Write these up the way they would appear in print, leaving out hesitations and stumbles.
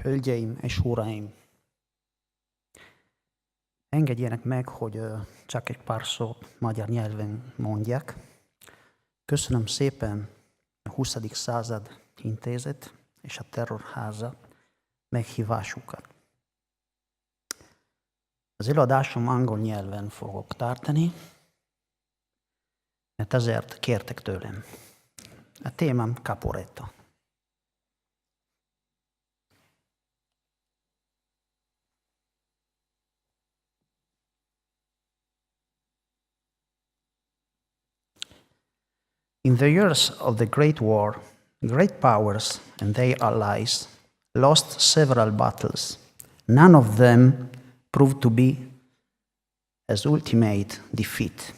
Hölgyeim és uraim! Engedjenek meg, hogy csak egy pár szót magyar nyelven mondjak. Köszönöm szépen a 20. század intézet és a terrorháza meghívásukat. Az előadásom angol nyelven fogok tartani, mert ezért kértek tőlem. A témám Caporetto. In the years of the Great War, great powers and their allies lost several battles. None of them proved to be as ultimate defeat.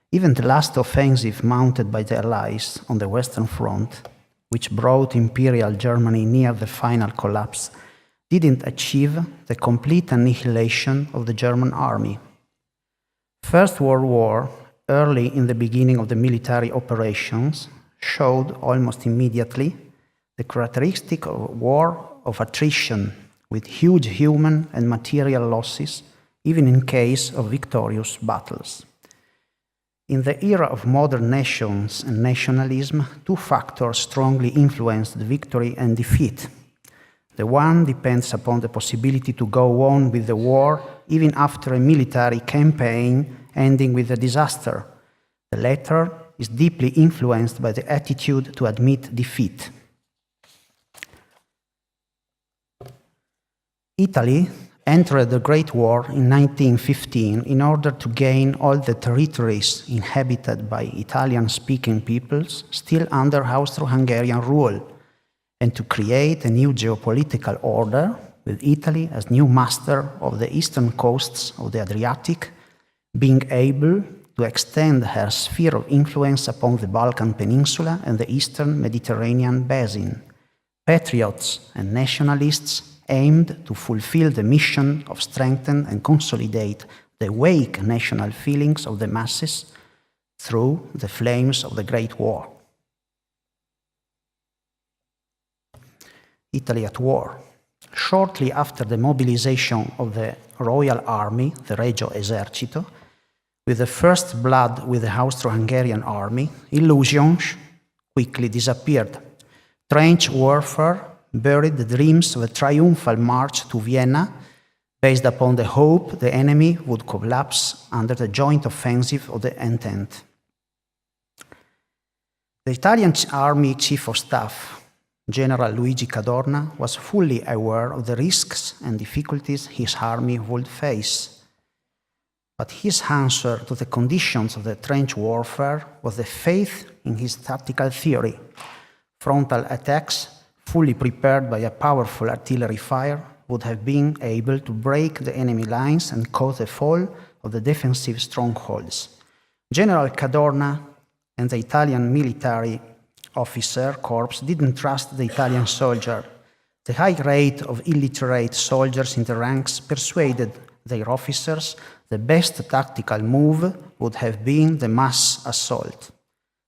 Even the last offensive mounted by the Allies on the Western Front, which brought Imperial Germany near the final collapse, didn't achieve the complete annihilation of the German army. First World War, early in the beginning of the military operations, showed almost immediately the characteristic of a war of attrition with huge human and material losses, even in case of victorious battles. In the era of modern nations and nationalism, two factors strongly influenced victory and defeat. The one depends upon the possibility to go on with the war even after a military campaign ending with a disaster. The latter is deeply influenced by the attitude to admit defeat. Italy entered the Great War in 1915 in order to gain all the territories inhabited by Italian-speaking peoples still under Austro-Hungarian rule, and to create a new geopolitical order with Italy as new master of the eastern coasts of the Adriatic, being able to extend her sphere of influence upon the Balkan Peninsula and the eastern Mediterranean basin. Patriots and nationalists aimed to fulfill the mission of strengthen and consolidate the weak national feelings of the masses through the flames of the Great War. Italy at war. Shortly after the mobilization of the Royal Army, the Regio Esercito, with the first blood with the Austro-Hungarian army, illusions quickly disappeared. Trench warfare buried the dreams of a triumphal march to Vienna, based upon the hope the enemy would collapse under the joint offensive of the Entente. The Italian Army Chief of Staff, General Luigi Cadorna, was fully aware of the risks and difficulties his army would face. But his answer to the conditions of the trench warfare was the faith in his tactical theory. Frontal attacks, fully prepared by a powerful artillery fire, would have been able to break the enemy lines and cause the fall of the defensive strongholds. General Cadorna and the Italian military officer corps didn't trust the Italian soldier. The high rate of illiterate soldiers in the ranks persuaded their officers the best tactical move would have been the mass assault.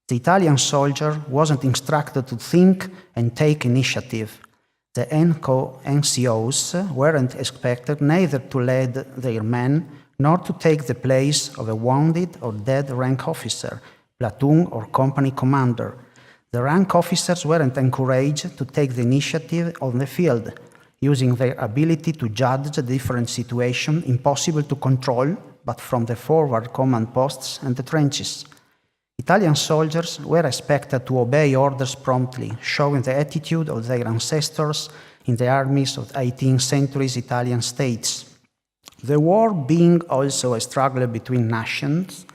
The Italian soldier wasn't instructed to think and take initiative. The NCOs weren't expected neither to lead their men nor to take the place of a wounded or dead rank officer, platoon or company commander. The rank officers weren't encouraged to take the initiative on the field, using their ability to judge the different situation impossible to control, but from the forward command posts and the trenches. Italian soldiers were expected to obey orders promptly, showing the attitude of their ancestors in the armies of 18th century's Italian states. The war being also a struggle between nations,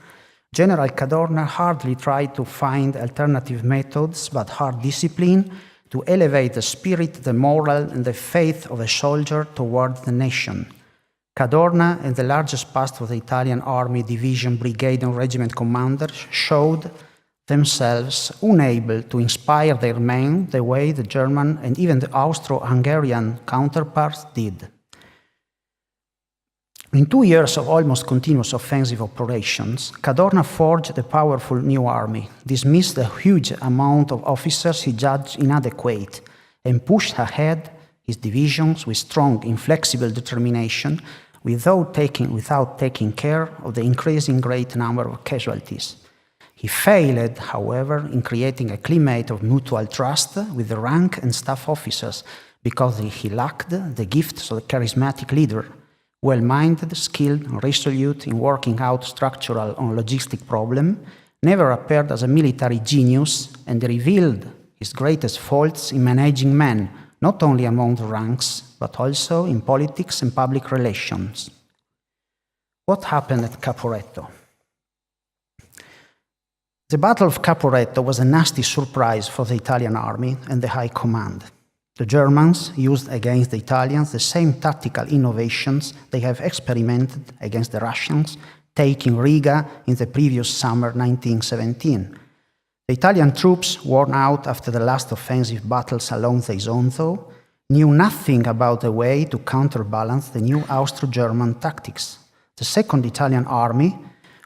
General Cadorna hardly tried to find alternative methods but hard discipline to elevate the spirit, the moral, and the faith of a soldier toward the nation. Cadorna and the largest part of the Italian Army Division Brigade and Regiment commanders showed themselves unable to inspire their men the way the German and even the Austro-Hungarian counterparts did. In 2 years of almost continuous offensive operations, Cadorna forged a powerful new army, dismissed a huge amount of officers he judged inadequate, and pushed ahead his divisions with strong, inflexible determination without taking care of the increasing great number of casualties. He failed, however, in creating a climate of mutual trust with the rank and staff officers because he lacked the gifts of a charismatic leader, well-minded, skilled, and resolute in working out structural and logistic problems, never appeared as a military genius, and revealed his greatest faults in managing men, not only among the ranks, but also in politics and public relations. What happened at Caporetto? The Battle of Caporetto was a nasty surprise for the Italian army and the High Command. The Germans used against the Italians the same tactical innovations they have experimented against the Russians, taking Riga in the previous summer 1917. The Italian troops, worn out after the last offensive battles along the Isonzo, knew nothing about the way to counterbalance the new Austro-German tactics. The Second Italian Army,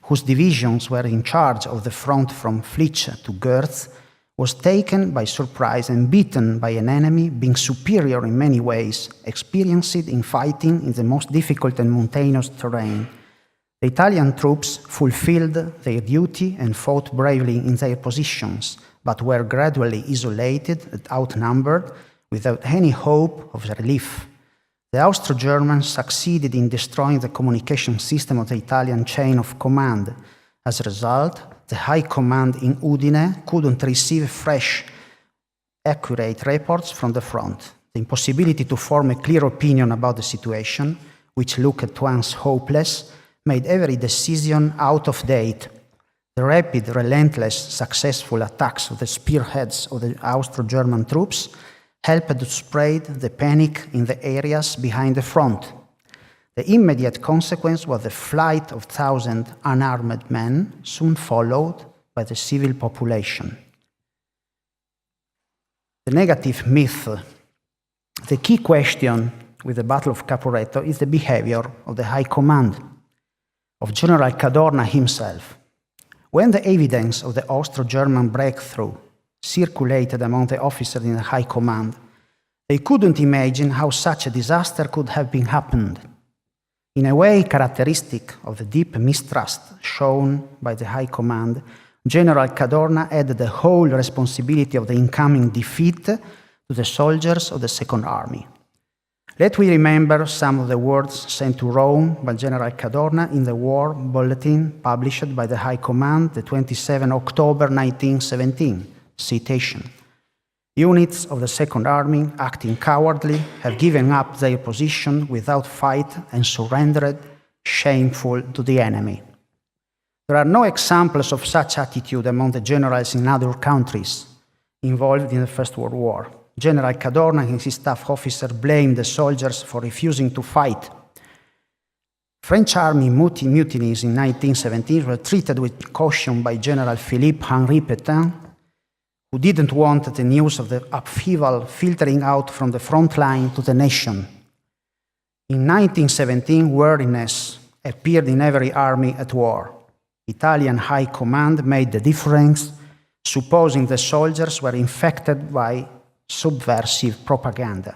whose divisions were in charge of the front from Flic to Görz, was taken by surprise and beaten by an enemy being superior in many ways, experienced in fighting in the most difficult and mountainous terrain. The Italian troops fulfilled their duty and fought bravely in their positions, but were gradually isolated and outnumbered without any hope of relief. The Austro-Germans succeeded in destroying the communication system of the Italian chain of command. As a result, the High Command in Udine couldn't receive fresh, accurate reports from the front. The impossibility to form a clear opinion about the situation, which looked at once hopeless, made every decision out of date. The rapid, relentless, successful attacks of the spearheads of the Austro-German troops helped to spread the panic in the areas behind the front. The immediate consequence was the flight of thousands of unarmed men, soon followed by the civil population. The negative myth. The key question with the Battle of Caporetto is the behavior of the High Command, of General Cadorna himself. When the evidence of the Austro-German breakthrough circulated among the officers in the High Command, they couldn't imagine how such a disaster could have been happened. In a way characteristic of the deep mistrust shown by the High Command, General Cadorna added the whole responsibility of the incoming defeat to the soldiers of the Second Army. Let we remember some of the words sent to Rome by General Cadorna in the war bulletin published by the High Command the 27 October 1917. Citation: "Units of the Second Army, acting cowardly, have given up their position without fight and surrendered, shameful to the enemy." There are no examples of such attitude among the generals in other countries involved in the First World War. General Cadorna and his staff officer blamed the soldiers for refusing to fight. French army mutinies in 1917 were treated with caution by General Philippe-Henri Pétain, who didn't want the news of the upheaval filtering out from the front line to the nation. In 1917, weariness appeared in every army at war. Italian High Command made the difference, supposing the soldiers were infected by subversive propaganda.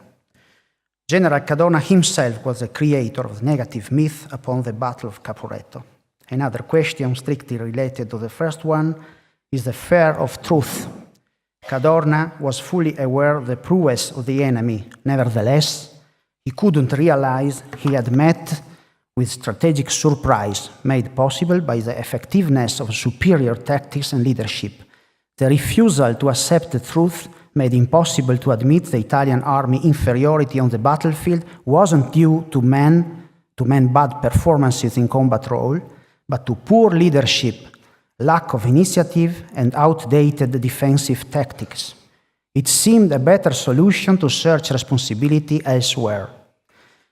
General Cadorna himself was the creator of the negative myth upon the Battle of Caporetto. Another question strictly related to the first one is the fear of truth. Cadorna was fully aware of the prowess of the enemy. Nevertheless, he couldn't realize he had met with strategic surprise made possible by the effectiveness of superior tactics and leadership. The refusal to accept the truth made impossible to admit the Italian army inferiority on the battlefield wasn't due to men bad performances in combat role, but to poor leadership, lack of initiative, and outdated defensive tactics. It seemed a better solution to search responsibility elsewhere.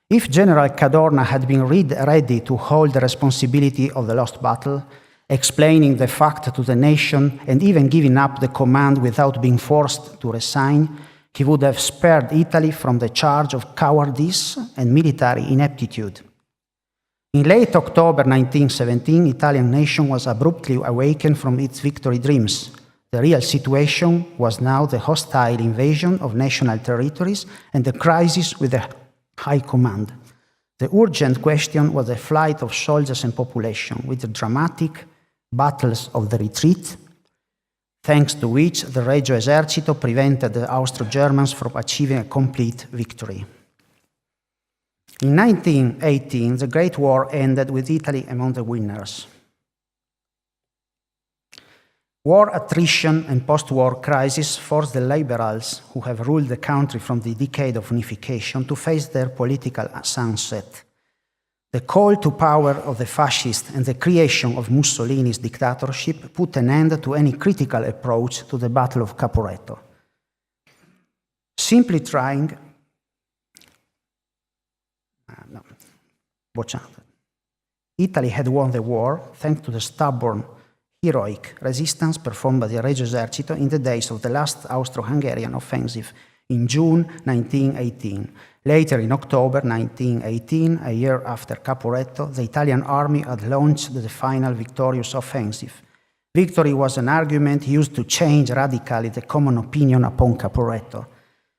If General Cadorna had been ready to hold the responsibility of the lost battle, explaining the fact to the nation and even giving up the command without being forced to resign, he would have spared Italy from the charge of cowardice and military ineptitude. In late October 1917, the Italian nation was abruptly awakened from its victory dreams. The real situation was now the hostile invasion of national territories and the crisis with the High Command. The urgent question was the flight of soldiers and population, with the dramatic battles of the retreat, thanks to which the Regio Esercito prevented the Austro-Germans from achieving a complete victory. In 1918, the Great War ended with Italy among the winners. War attrition and post-war crisis forced the liberals, who have ruled the country from the decade of unification, to face their political sunset. The call to power of the fascists and the creation of Mussolini's dictatorship put an end to any critical approach to the Battle of Caporetto. Simply trying... Italy had won the war thanks to the stubborn, heroic resistance performed by the Regio Esercito in the days of the last Austro-Hungarian offensive in June 1918. Later, in October 1918, a year after Caporetto, the Italian army had launched the final victorious offensive. Victory was an argument used to change radically the common opinion upon Caporetto,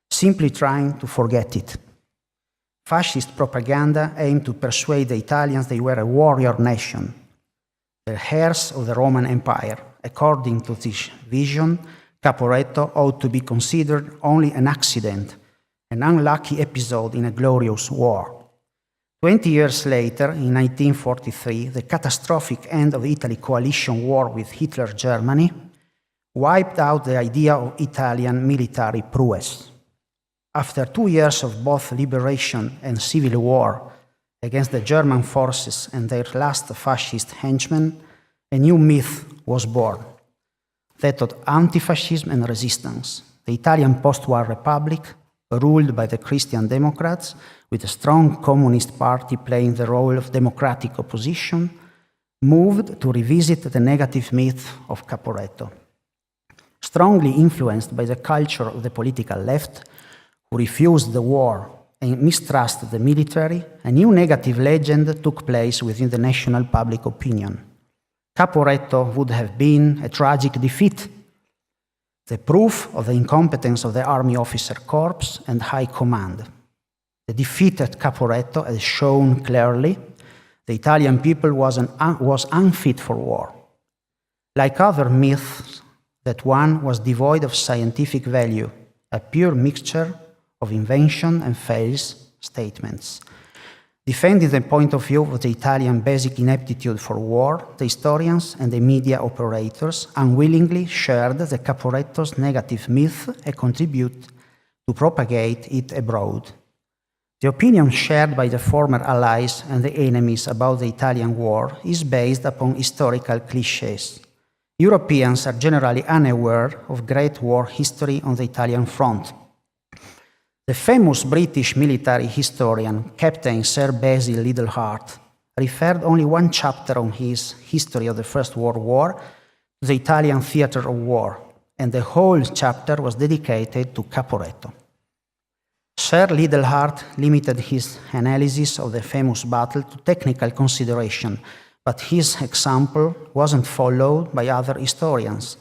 simply trying to forget it. Fascist propaganda aimed to persuade the Italians they were a warrior nation, the heirs of the Roman Empire. According to this vision, Caporetto ought to be considered only an accident, an unlucky episode in a glorious war. 20 years later, in 1943, the catastrophic end of Italy's coalition war with Hitler Germany wiped out the idea of Italian military prowess. After 2 years of both liberation and civil war against the German forces and their last fascist henchmen, a new myth was born, that of anti-fascism and resistance. The Italian post-war republic, ruled by the Christian Democrats, with a strong communist party playing the role of democratic opposition, moved to revisit the negative myth of Caporetto. Strongly influenced by the culture of the political left, who refused the war and mistrusted the military, a new negative legend took place within the national public opinion. Caporetto would have been a tragic defeat, the proof of the incompetence of the army officer corps and high command. The defeat at Caporetto has shown clearly the Italian people was unfit for war. Like other myths, that one was devoid of scientific value, a pure mixture of invention and false statements. Defending the point of view of the Italian basic ineptitude for war, the historians and the media operators unwillingly shared the Caporetto's negative myth and contribute to propagate it abroad. The opinion shared by the former allies and the enemies about the Italian war is based upon historical clichés. Europeans are generally unaware of Great War history on the Italian front. The famous British military historian, Captain Sir Basil Liddell-Hart, referred only one chapter on his History of the First World War to the Italian theatre of war, and the whole chapter was dedicated to Caporetto. Sir Liddell-Hart limited his analysis of the famous battle to technical consideration, but his example wasn't followed by other historians.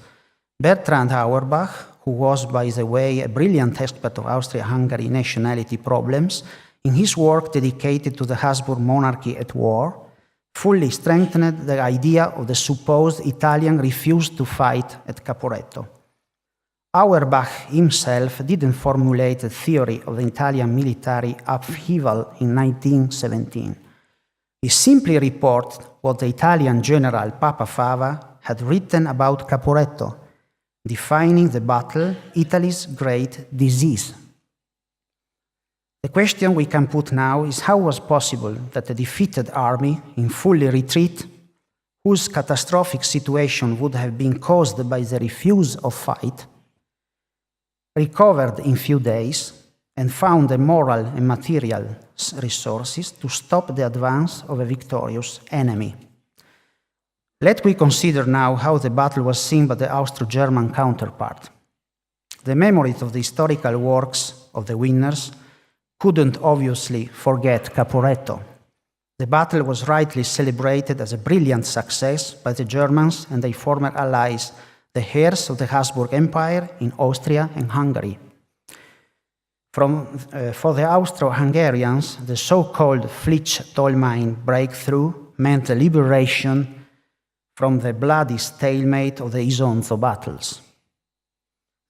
Bertrand Auerbach, who was, by the way, a brilliant expert of Austria-Hungary nationality problems, in his work dedicated to the Habsburg monarchy at war, fully strengthened the idea of the supposed Italian refusal to fight at Caporetto. Auerbach himself didn't formulate a theory of the Italian military upheaval in 1917. He simply reported what the Italian general Papa Fava had written about Caporetto, defining the battle Italy's great disease. The question we can put now is how was possible that a defeated army in full retreat, whose catastrophic situation would have been caused by the refusal of fight, recovered in few days and found the moral and material resources to stop the advance of a victorious enemy. Let me consider now how the battle was seen by the Austro-German counterpart. The memories of the historical works of the winners couldn't obviously forget Caporetto. The battle was rightly celebrated as a brilliant success by the Germans and their former allies, the heirs of the Habsburg Empire in Austria and Hungary. For the Austro-Hungarians, the so-called Flisch-Tollmain breakthrough meant the liberation from the bloody stalemate of the Isonzo battles.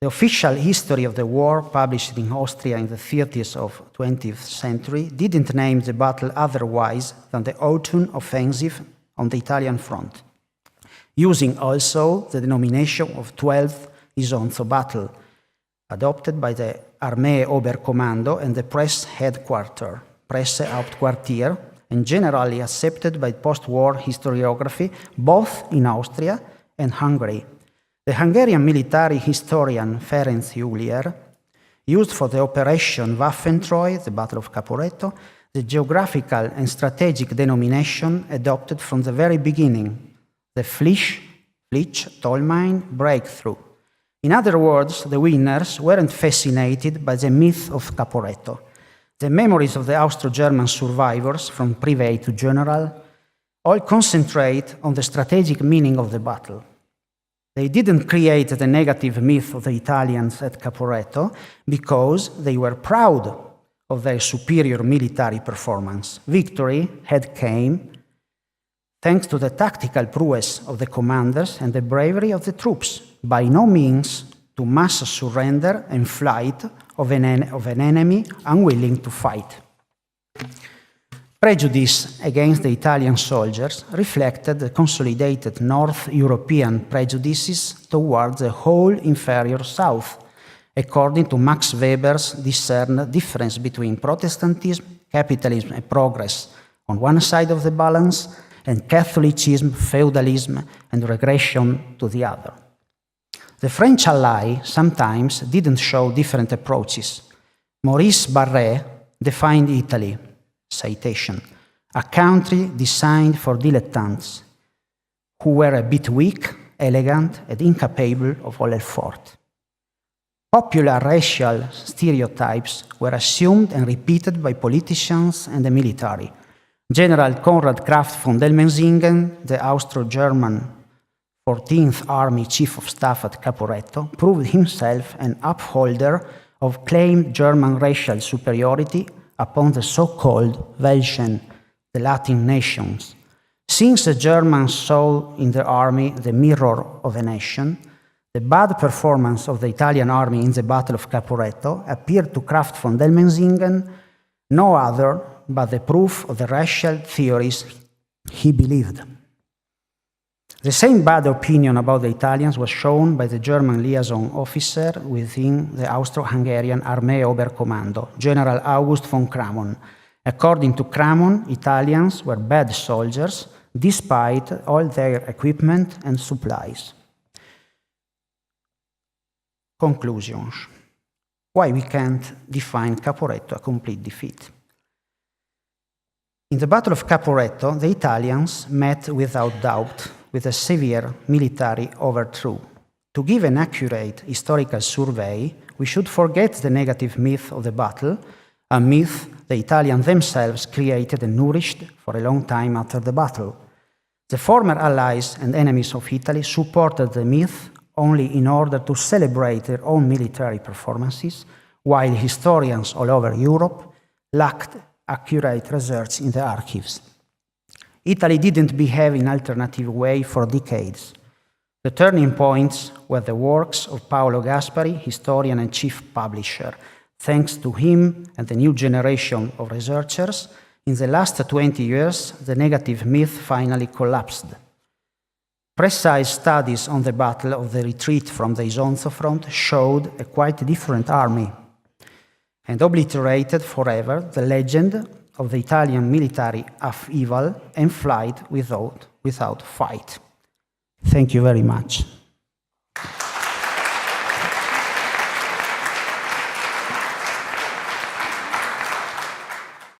The official history of the war, published in Austria in the 30s of 20th century, didn't name the battle otherwise than the Autumn Offensive on the Italian front, using also the denomination of 12th Isonzo battle, adopted by the Armee Oberkommando and the Press Headquarter, Pressehauptquartier, and generally accepted by post-war historiography both in Austria and Hungary. The Hungarian military historian Ferenc Julier used for the Operation Waffentreu, the Battle of Caporetto, the geographical and strategic denomination adopted from the very beginning, the Flisch-Tollmain breakthrough. In other words, the winners weren't fascinated by the myth of Caporetto. The memories of the Austro-German survivors, from private to general, all concentrate on the strategic meaning of the battle. They didn't create the negative myth of the Italians at Caporetto because they were proud of their superior military performance. Victory had come thanks to the tactical prowess of the commanders and the bravery of the troops, by no means to mass surrender and flight of an enemy unwilling to fight. Prejudice against the Italian soldiers reflected the consolidated North European prejudices towards the whole inferior South, according to Max Weber's discerned difference between Protestantism, capitalism, and progress on one side of the balance, and Catholicism, feudalism, and regression to the other. The French ally sometimes didn't show different approaches. Maurice Barré defined Italy, citation, a country designed for dilettantes who were a bit weak, elegant, and incapable of all effort. Popular racial stereotypes were assumed and repeated by politicians and the military. General Konrad Kraft von Dellmensingen, the Austro-German 14th Army Chief of Staff at Caporetto, proved himself an upholder of claimed German racial superiority upon the so-called Welschen, the Latin nations. Since the Germans saw in the army the mirror of a nation, the bad performance of the Italian army in the Battle of Caporetto appeared to Kraft von Dellmensingen no other but the proof of the racial theories he believed. The same bad opinion about the Italians was shown by the German liaison officer within the Austro-Hungarian Armee Oberkommando, General August von Kramon. According to Kramon, Italians were bad soldiers despite all their equipment and supplies. Conclusions. Why we can't define Caporetto a complete defeat? In the Battle of Caporetto, the Italians met without doubt with a severe military overthrow. To give an accurate historical survey, we should forget the negative myth of the battle, a myth the Italians themselves created and nourished for a long time after the battle. The former allies and enemies of Italy supported the myth only in order to celebrate their own military performances, while historians all over Europe lacked accurate research in the archives. Italy didn't behave in an alternative way for decades. The turning points were the works of Paolo Gaspari, historian and chief publisher. Thanks to him and the new generation of researchers, in the last 20 years, the negative myth finally collapsed. Precise studies on the battle of the retreat from the Isonzo front showed a quite different army and obliterated forever the legend of the Italian military upheaval and flight without fight. Thank you very much.